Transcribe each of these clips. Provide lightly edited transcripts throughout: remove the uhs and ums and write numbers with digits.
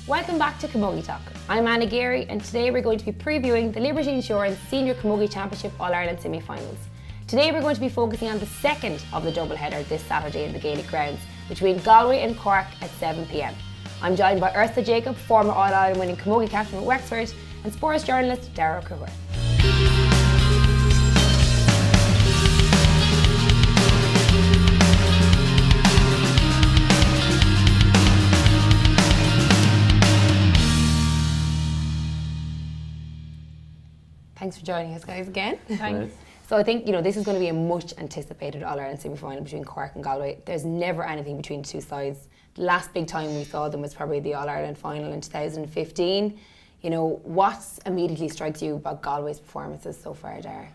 Welcome back to Camogie Talk. I'm Anna Geary and today we're going to be previewing the Liberty Insurance Senior Camogie Championship All-Ireland semi-finals. Today we're going to be focusing on the second of the doubleheader this Saturday in the Gaelic Grounds between Galway and Cork at 7 p.m. I'm joined by Ursula Jacob, former All-Ireland winning Camogie captain with Wexford, and sports journalist Daragh. Thanks for joining us, guys, again. Thanks. So I think, this is going to be a much anticipated All-Ireland semi-final between Cork and Galway. There's never anything between the two sides. The last big time we saw them was probably the All-Ireland final in 2015. What immediately strikes you about Galway's performances so far, Daragh?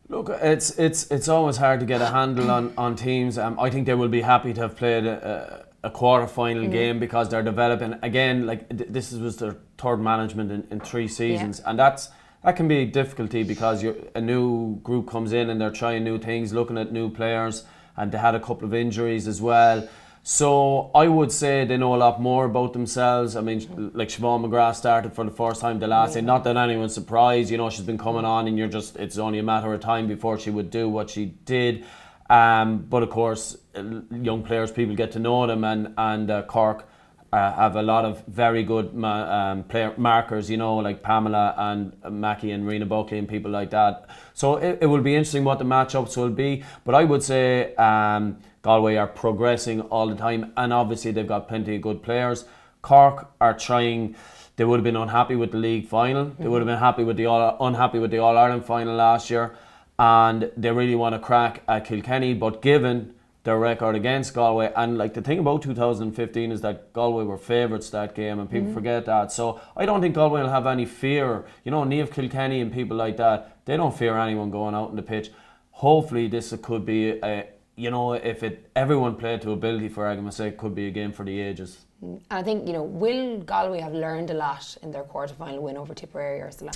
Look, it's always hard to get a handle on teams. I think they will be happy to have played a quarter-final game because they're developing. Again, this was their third management in 3 seasons, and that can be a difficulty because a new group comes in and they're trying new things, looking at new players, and they had a couple of injuries as well. So I would say they know a lot more about themselves. I mean, like Siobhan McGrath started for the first time the last day. Not that anyone's surprised, she's been coming on and it's only a matter of time before she would do what she did. But of course, young players, people get to know them, and Cork have a lot of very good player markers, like Pamela and Mackie and Rena Buckley and people like that. So it will be interesting what the matchups will be. But I would say Galway are progressing all the time, and obviously they've got plenty of good players. Cork are trying. They would have been unhappy with the league final. They would have been unhappy with the All-Ireland final last year, and they really want to crack at Kilkenny. But given their record against Galway, and the thing about 2015 is that Galway were favourites that game, and people forget that. So I don't think Galway will have any fear. Niamh Kilkenny and people like that, they don't fear anyone going out on the pitch. Hopefully this could be if everyone played to ability, for argument's sake, could be a game for the ages. And I think, will Galway have learned a lot in their quarter-final win over Tipperary, Ursula?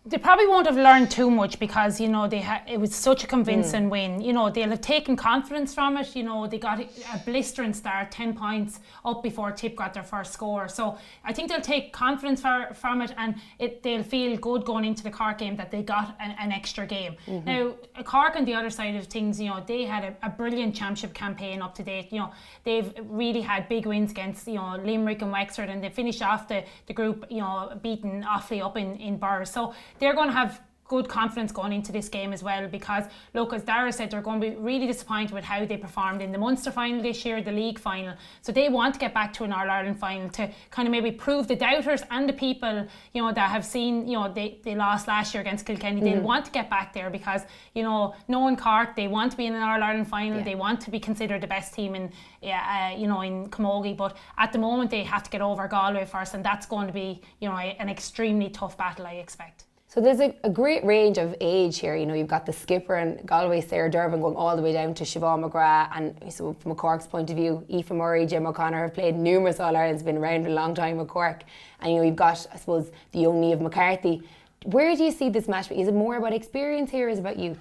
They probably won't have learned too much because, it was such a convincing win. They'll have taken confidence from it. They got a blistering start, 10 points up before Tip got their first score. So I think they'll take confidence from it, and they'll feel good going into the Cork game that they got an extra game. Now, Cork on the other side of things, they had a brilliant championship campaign up to date. They've really had big wins against, Limerick and Wexford, and they finished off the group, beating Offaly up in Burrs. So they're going to have good confidence going into this game as well, because look, as Daragh said, they're going to be really disappointed with how they performed in the Munster final this year, the league final. So they want to get back to an All-Ireland final to kind of maybe prove the doubters and the people that have seen they lost last year against Kilkenny. They want to get back there because knowing Cork, they want to be in an All-Ireland final. They want to be considered the best team in Camogie, but at the moment they have to get over Galway first, and that's going to be an extremely tough battle, I expect. So there's a great range of age here. You've got the skipper and Galway, Sarah Dervin, going all the way down to Siobhan McGrath. And so from a Cork's point of view, Aoife Murray, Jim O'Connor have played numerous All-Irelands, been around a long time with Cork. And you've got, I suppose, the young Niamh McCarthy. Where do you see this match? Is it more about experience here or is it about youth?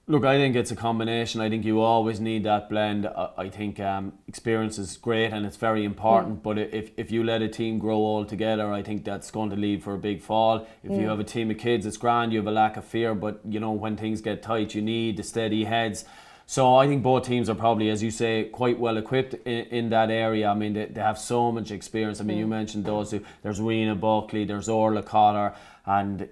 Look, I think it's a combination. I think you always need that blend. I think experience is great and it's very important, but if you let a team grow all together, I think that's going to lead for a big fall. If you have a team of kids, it's grand, you have a lack of fear, but when things get tight, you need the steady heads. So I think both teams are probably, as you say, quite well equipped in that area. I mean, they have so much experience. I mean, you mentioned those two. There's Rena Buckley, there's Ursula Cotter, and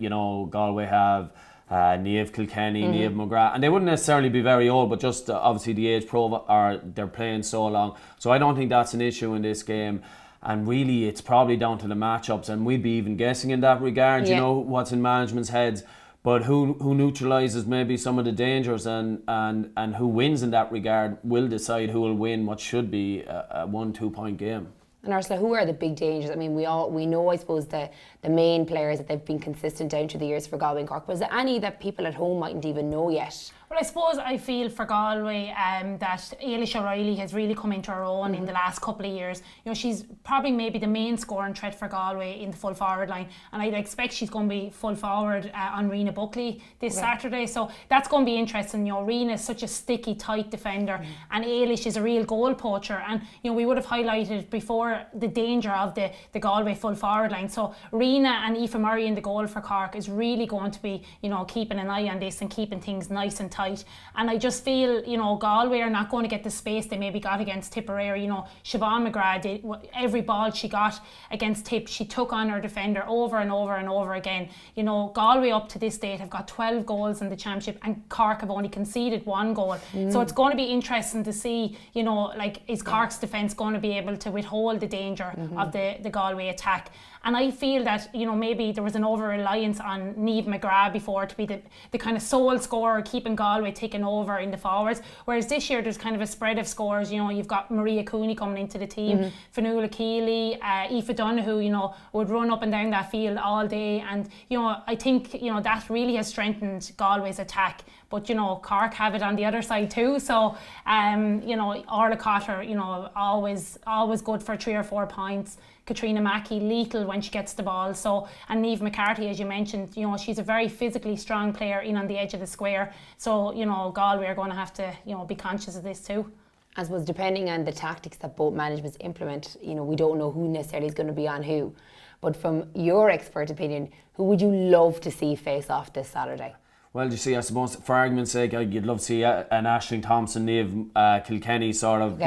Galway have Niamh Kilkenny, Niamh McGrath, and they wouldn't necessarily be very old, but just obviously the age profile, they're playing so long. So I don't think that's an issue in this game. And really, it's probably down to the matchups, and we'd be even guessing in that regard. What's in management's heads, but who neutralises maybe some of the dangers and who wins in that regard will decide who will win what should be a 1-2 point game. And Ursula, who are the big dangers? I mean, we know, I suppose, the main players that they've been consistent down through the years for Galway and Cork. But is there any that people at home mightn't even know yet? Well, I suppose I feel for Galway that Ailish O'Reilly has really come into her own in the last couple of years. You know, she's probably maybe the main scoring threat for Galway in the full forward line, and I'd expect she's going to be full forward on Rena Buckley this Saturday. So that's going to be interesting. You know, Rena is such a sticky, tight defender, and Ailish is a real goal poacher. And you know, we would have highlighted before the danger of the Galway full forward line. So Rena and Aoife Murray in the goal for Cork is really going to be, you know, keeping an eye on this and keeping things nice and tight. And I just feel, you know, Galway are not going to get the space they maybe got against Tipperary. You know, Siobhan McGrath, every ball she got against Tip, she took on her defender over and over and over again. You know, Galway up to this date have got 12 goals in the championship, and Cork have only conceded 1 goal. So it's going to be interesting to see, you know, like, is Cork's defence going to be able to withhold the danger of the Galway attack? And I feel that, you know, maybe there was an over-reliance on Niamh McGrath before to be the kind of sole scorer, keeping Galway taking over in the forwards. Whereas this year there's kind of a spread of scores. You know, you've got Maria Cooney coming into the team, Fionnuala Keeley, Aoife Donoghue, you know, would run up and down that field all day. And, you know, I think, you know, that really has strengthened Galway's attack. But, you know, Cork have it on the other side too. So, you know, Orla Cotter, you know, always good for 3 or 4 points. Katrina Mackey, lethal when she gets the ball. So, and Niamh McCarthy, as you mentioned, you know, she's a very physically strong player in on the edge of the square. So, you know, Galway are going to have to, you know, be conscious of this too. I suppose depending on the tactics that both managements implement, you know, we don't know who necessarily is going to be on who. But from your expert opinion, who would you love to see face off this Saturday? Well, you see, I suppose for argument's sake, you'd love to see an Aisling Thompson, Niamh Kilkenny sort of,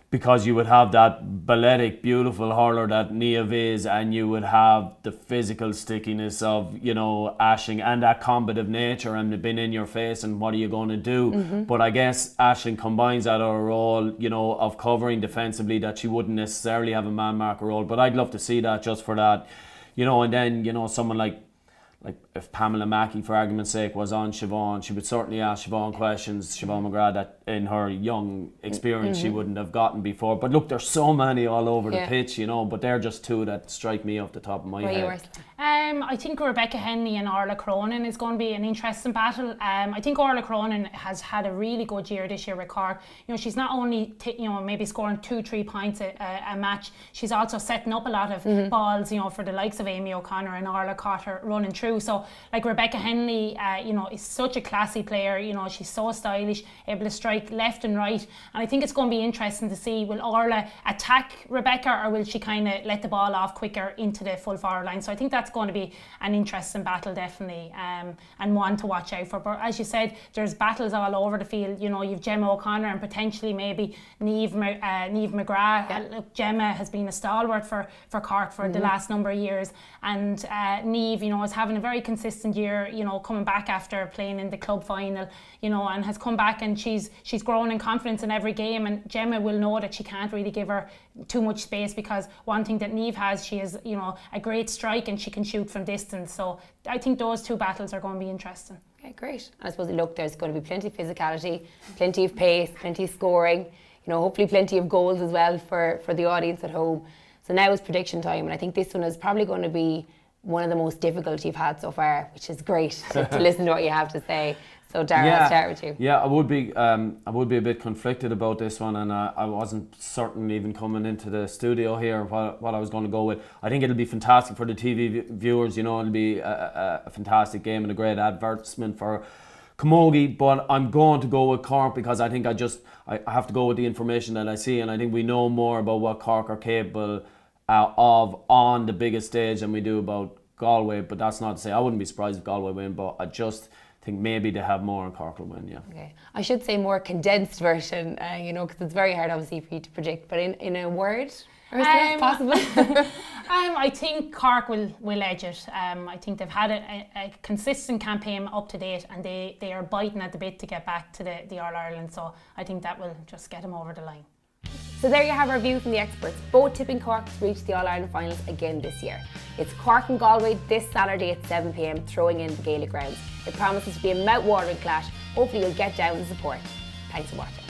because you would have that balletic, beautiful hurler that Niamh is, and you would have the physical stickiness of, you know, Aisling, and that combative nature and being in your face and what are you going to do. But I guess Aisling combines that other role, you know, of covering defensively that she wouldn't necessarily have a man marker role. But I'd love to see that just for that, you know. And then, you know, someone like if Pamela Mackey, for argument's sake, was on Siobhan, she would certainly ask Siobhan questions, Siobhan McGrath, that in her young experience she wouldn't have gotten before. But look, there's so many all over the pitch, you know, but they're just 2 that strike me off the top of my head. I think Rebecca Henley and Orla Cronin is going to be an interesting battle. I think Orla Cronin has had a really good year this year with Cork. You know, she's not only you know, maybe scoring 2-3 points a match, she's also setting up a lot of balls, you know, for the likes of Amy O'Connor and Orla Cotter running through. So like Rebecca Henley, you know, is such a classy player. You know, she's so stylish, able to strike left and right. And I think it's going to be interesting to see, will Orla attack Rebecca, or will she kind of let the ball off quicker into the full forward line? So I think that's going to be an interesting battle, definitely, and one to watch out for. But as you said, there's battles all over the field. You know, you've Gemma O'Connor and potentially maybe Niamh McGrath. Look, Gemma has been a stalwart for Cork for the last number of years, and Niamh, you know, is having a very consistent year, you know, coming back after playing in the club final, you know, and has come back, and she's grown in confidence in every game. And Gemma will know that she can't really give her too much space, because one thing that Niamh has, she is, you know, a great strike and she can shoot from distance. So I think those 2 battles are going to be interesting. Okay, great. And I suppose, look, there's going to be plenty of physicality, plenty of pace, plenty of scoring, you know, hopefully plenty of goals as well for the audience at home. So now is prediction time, and I think this one is probably going to be one of the most difficult you've had so far, which is great to listen to what you have to say. So Daragh, I'll start with you. Yeah, I would be a bit conflicted about this one, and I wasn't certain even coming into the studio here what I was going to go with. I think it'll be fantastic for the TV viewers. You know, it'll be a fantastic game and a great advertisement for Camogie. But I'm going to go with Cork, because I think I have to go with the information that I see, and I think we know more about what Cork are capable of on the biggest stage than we do about Galway. But that's not to say I wouldn't be surprised if Galway win, but I just think maybe they have more and Cork will win, yeah. Okay. I should say more condensed version, you know, because it's very hard obviously for you to predict, but in a word, or is that possible? I think Cork will edge it. I think they've had a consistent campaign up to date, and they are biting at the bit to get back to the All-Ireland, so I think that will just get them over the line. So there you have our view from the experts, both tipping Cork to reach the All-Ireland finals again this year. It's Cork and Galway this Saturday at 7 p.m, throwing in the Gaelic Grounds. It promises to be a mouth-watering clash. Hopefully you'll get down and support. Thanks for watching.